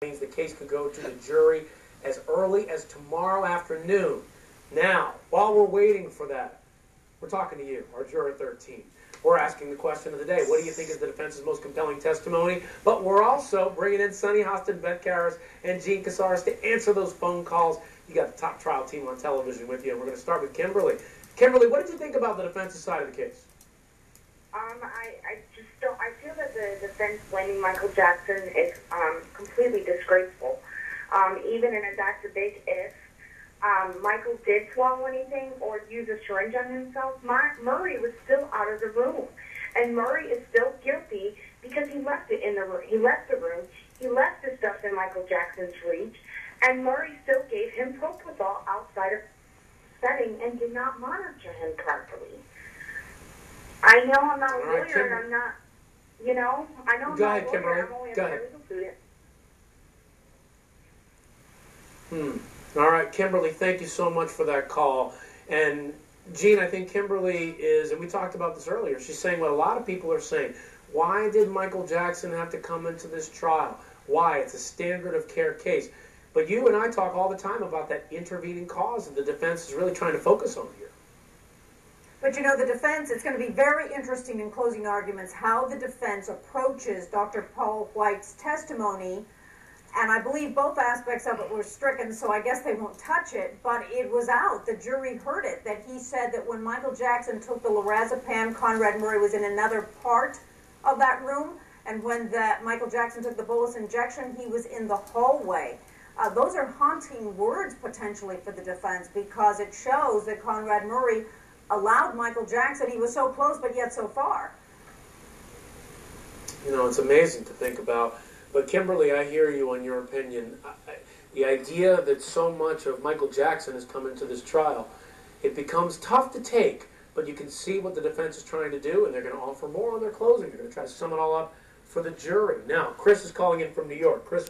means the case could go to the jury as early as tomorrow afternoon. Now, while we're waiting for that, we're talking to you, our juror 13. We're asking the question of the day. What do you think is the defense's most compelling testimony? But we're also bringing in Sonny Hostin, Beth Karras, and Gene Casares to answer those phone calls. You got the top trial team on television with you, and we're going to start with Kimberly. Kimberly, what did you think about the defense's side of the case? I just don't. I feel that the defense blaming Michael Jackson is completely disgraceful. Even in a Dr. Big if Michael did swallow anything or use a syringe on himself, Murray was still out of the room, and Murray is still guilty because he left it in the room. He left the room. He left the stuff in Michael Jackson's reach, and Murray still gave him propofol outside of setting and did not monitor him properly. I know I'm not a lawyer, and I'm not, I know I'm not a lawyer, I'm only a medical student. All right, Kimberly, thank you so much for that call. And Gene, I think Kimberly is, and we talked about this earlier, she's saying what a lot of people are saying. Why did Michael Jackson have to come into this trial? Why? It's a standard of care case. But you and I talk all the time about that intervening cause that the defense is really trying to focus on here. But the defense, it's going to be very interesting in closing arguments how the defense approaches Dr. Paul White's testimony. And I believe both aspects of it were stricken, so I guess they won't touch it. But it was out. The jury heard it, that he said that when Michael Jackson took the lorazepam, Conrad Murray was in another part of that room. And when Michael Jackson took the bolus injection, he was in the hallway. Those are haunting words, potentially, for the defense, because it shows that Conrad Murray allowed Michael Jackson. He was so close, but yet so far. It's amazing to think about. But Kimberly, I hear you on your opinion. The idea that so much of Michael Jackson has come into this trial, it becomes tough to take, but you can see what the defense is trying to do, and they're going to offer more on their closing. They're going to try to sum it all up for the jury. Now, Chris is calling in from New York. Chris,